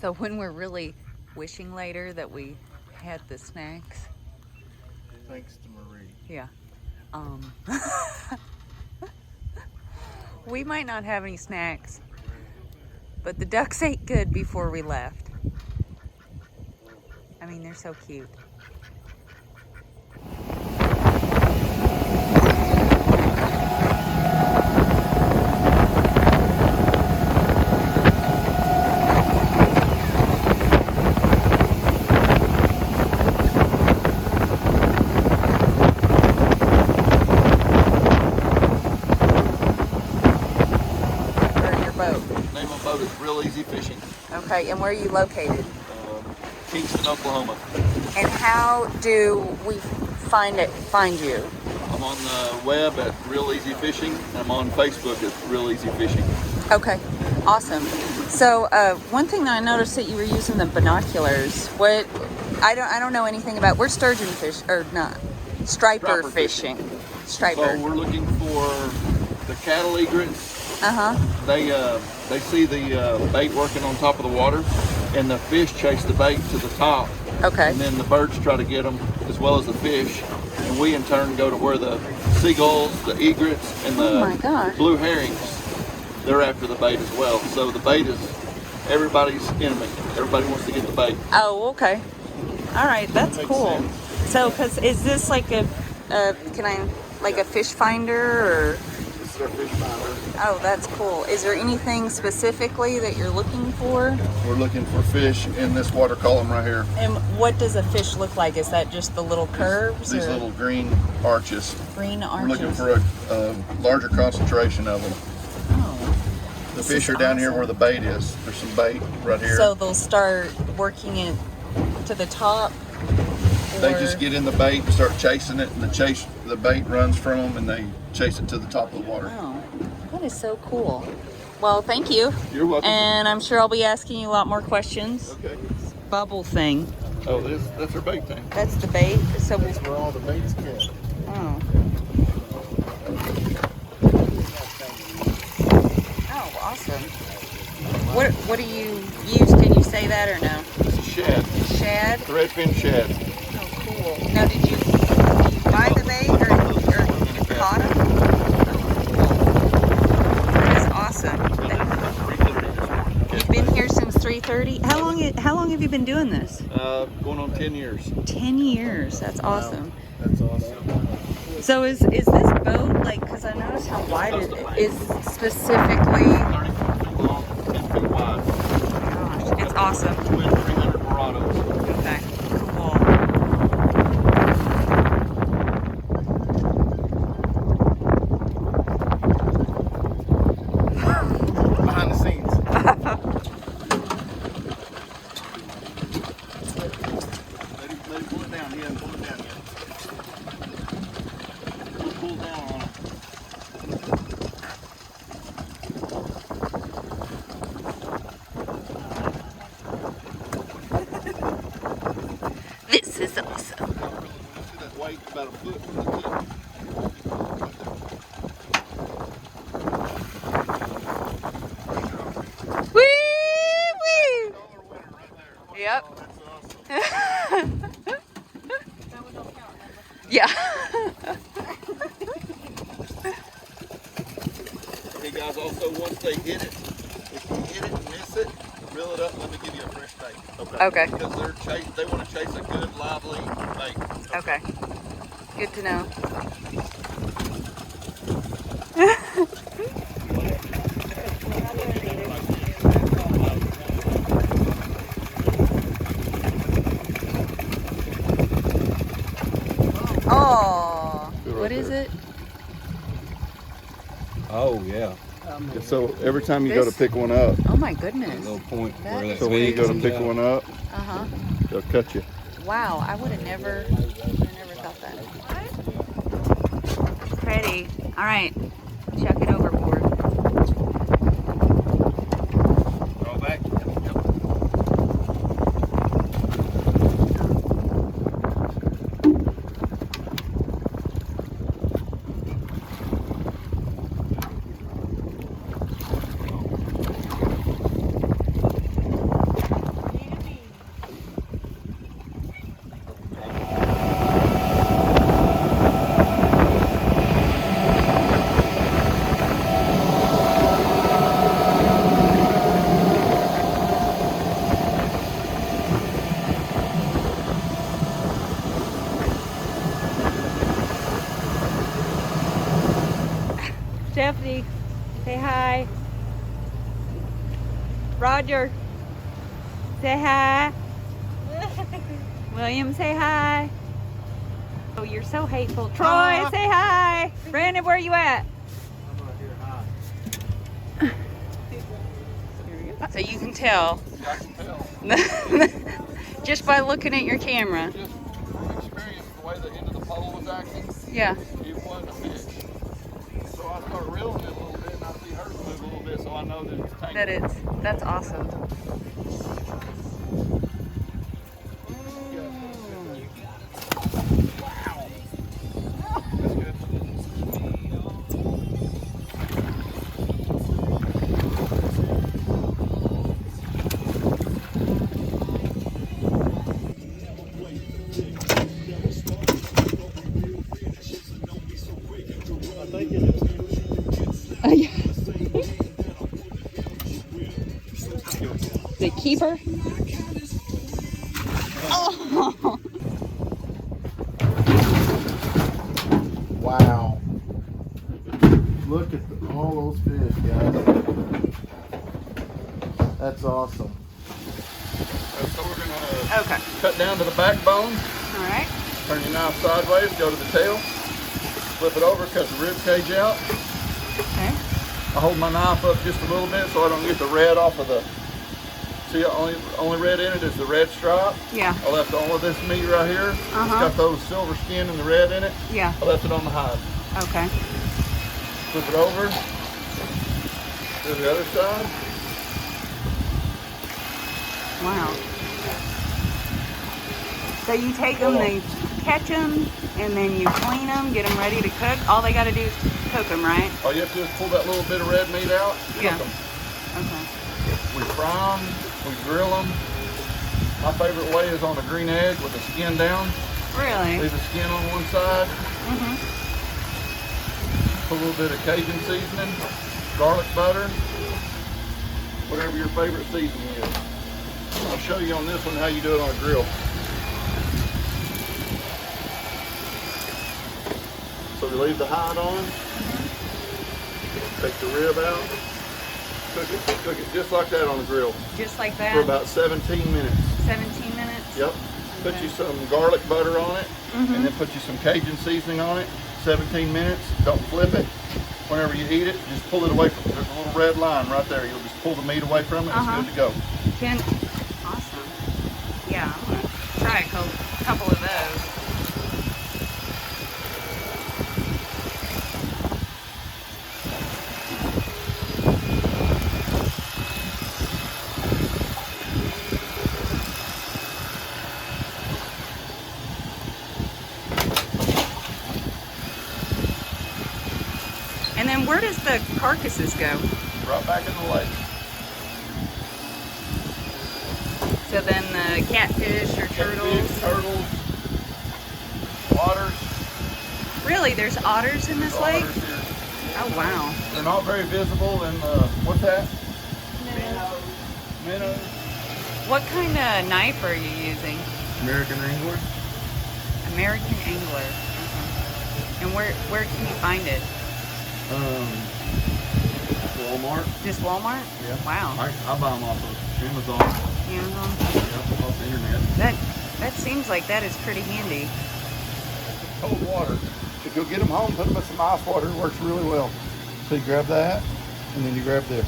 So when we're really wishing later that we had the snacks. Thanks to Marie. Yeah. Um, we might not have any snacks, but the ducks ate good before we left. I mean, they're so cute. Or your boat. Name of the boat is Real Easy Fishing. Okay, and where are you located? Kingston, Oklahoma. And how do we find you? I'm on the web at Real Easy Fishing. I'm on Facebook at Real Easy Fishing. Okay, awesome. So one thing that I noticed that you were using the binoculars. What I don't know anything about. We're sturgeon fish or not striper fishing. Striper. So we're looking for the cattle egrets. They see the bait working on top of the water, and the fish chase the bait to the top. Okay. And then the birds try to get them as well as the fish, and we in turn go to where the seagulls, the egrets, and the blue herrings. They're after the bait as well. So the bait is everybody's enemy. Everybody wants to get the bait. Oh, okay. All right, that's Makes cool. sense. So, is this like a fish finder or? This is our fish finder. Oh, that's cool. Is there anything specifically that you're looking for? We're looking for fish in this water column right here. And what does a fish look like? Is that just the little curves? These or? little green arches. Green arches. We're looking for a larger concentration of them. Oh. The fish are down here where the bait is. There's some bait right here. So they'll start working it to the top? They just get in the bait and start chasing it, and the bait runs from them, and they chase it to the top of the water. Oh, that is so cool. Well, thank you. You're welcome. And I'm sure I'll be asking you a lot more questions. Okay. Bubble thing. Oh, that's our bait thing. That's the bait. So That's where all the bait's kept. Oh. Oh, awesome. What do you use? Can you say that or no? It's a shad. Shad? Threadfin shad. Oh, cool. Now, did you buy the bait or caught them? That is awesome. You've been here since 3:30. How long have you been doing this? Going on 10 years. 10 years. That's awesome. That's awesome. So is this boat like? Because I noticed how wide it is. Specifically. 34 feet long, 10 feet wide. Oh my gosh, it's awesome. Twin 300 Morados. Okay, cool. Behind the scenes. Let him pull it down. He hasn't pulled it down yet. Pull down on it. This is awesome. See that weight about a foot from the tip? Woo woo. Yep. Yeah. Hey guys, also once they hit it, if you hit it and miss it, reel it up and let me give you a fresh bait. Okay. Because they want to chase a good, lively bait. Okay. Good to know. Oh, what is it? Oh, yeah. So every time you go to This- pick one up, Oh my A goodness. little point That where is that so when you go to comes pick out. one up, Uh-huh. they'll cut you. Wow, I would have never thought that. Ready. All right. Chuck it overboard. Throw back. Roger. Say hi. William, say hi. Oh, you're so hateful. Troy, say hi. Brandon, where you at? So you can tell. I can tell. Just by looking at your camera. Just from experience, the way the end of the pole was acting, Yeah. it wasn't a fish. So I start reeling it a little bit, and I see her move a little bit, so I know that it's tangled. That's awesome. The keeper? Oh! Wow. Look at all those fish, guys. That's awesome. So we're going Okay. to cut down to the backbone. All right. Turn your knife sideways, go to the tail, flip it over, cut the rib cage out. Okay. I hold my knife up just a little bit so I don't get the red off of the, see, only red in it is the red stripe. Yeah. I left all of this meat right here. It's got those silver skin and the red in it. Yeah. I left it on the hide. Okay. Flip it over to the other side. Wow. So you take them, they catch them, and then you clean them, get them ready to cook. All they got to do is cook them, right? All you have to do is pull that little bit of red meat out, Yeah. cook them. Okay. We fry them, we grill them. My favorite way is on a green egg with the skin down. Really? Leave the skin on one side. Mm-hmm. Put a little bit of Cajun seasoning, garlic butter, whatever your favorite seasoning is. I'll show you on this one how you do it on a grill. So we leave the hide on, take the rib out, cook it just like that on the grill Just like that? for about 17 minutes. 17 minutes? Yep. Put you some garlic butter on it, and then put you some Cajun seasoning on it. 17 minutes. Don't flip it. Whenever you eat it, just pull it away from it. There's a little red line right there. You'll just pull the meat away from it. It's good to go. Awesome. Yeah, I'm going to try a couple of those. And then where does the carcasses go? Right back in the lake. So then the catfish or turtles? Catfish, turtles, otters. Really? There's otters in this lake? Otters here. Oh, wow. They're not very visible in what's that? Minnows. What kind of knife are you using? American angler. American angler. Okay. And where can you find it? Walmart. Just Walmart? Yeah. Wow. I buy them off of Amazon. Amazon? Yep, off the internet. That seems like that is pretty handy. Cold water. If you'll get them home, put them in some ice water. It works really well. So you grab that, and then you grab this.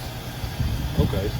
Okay.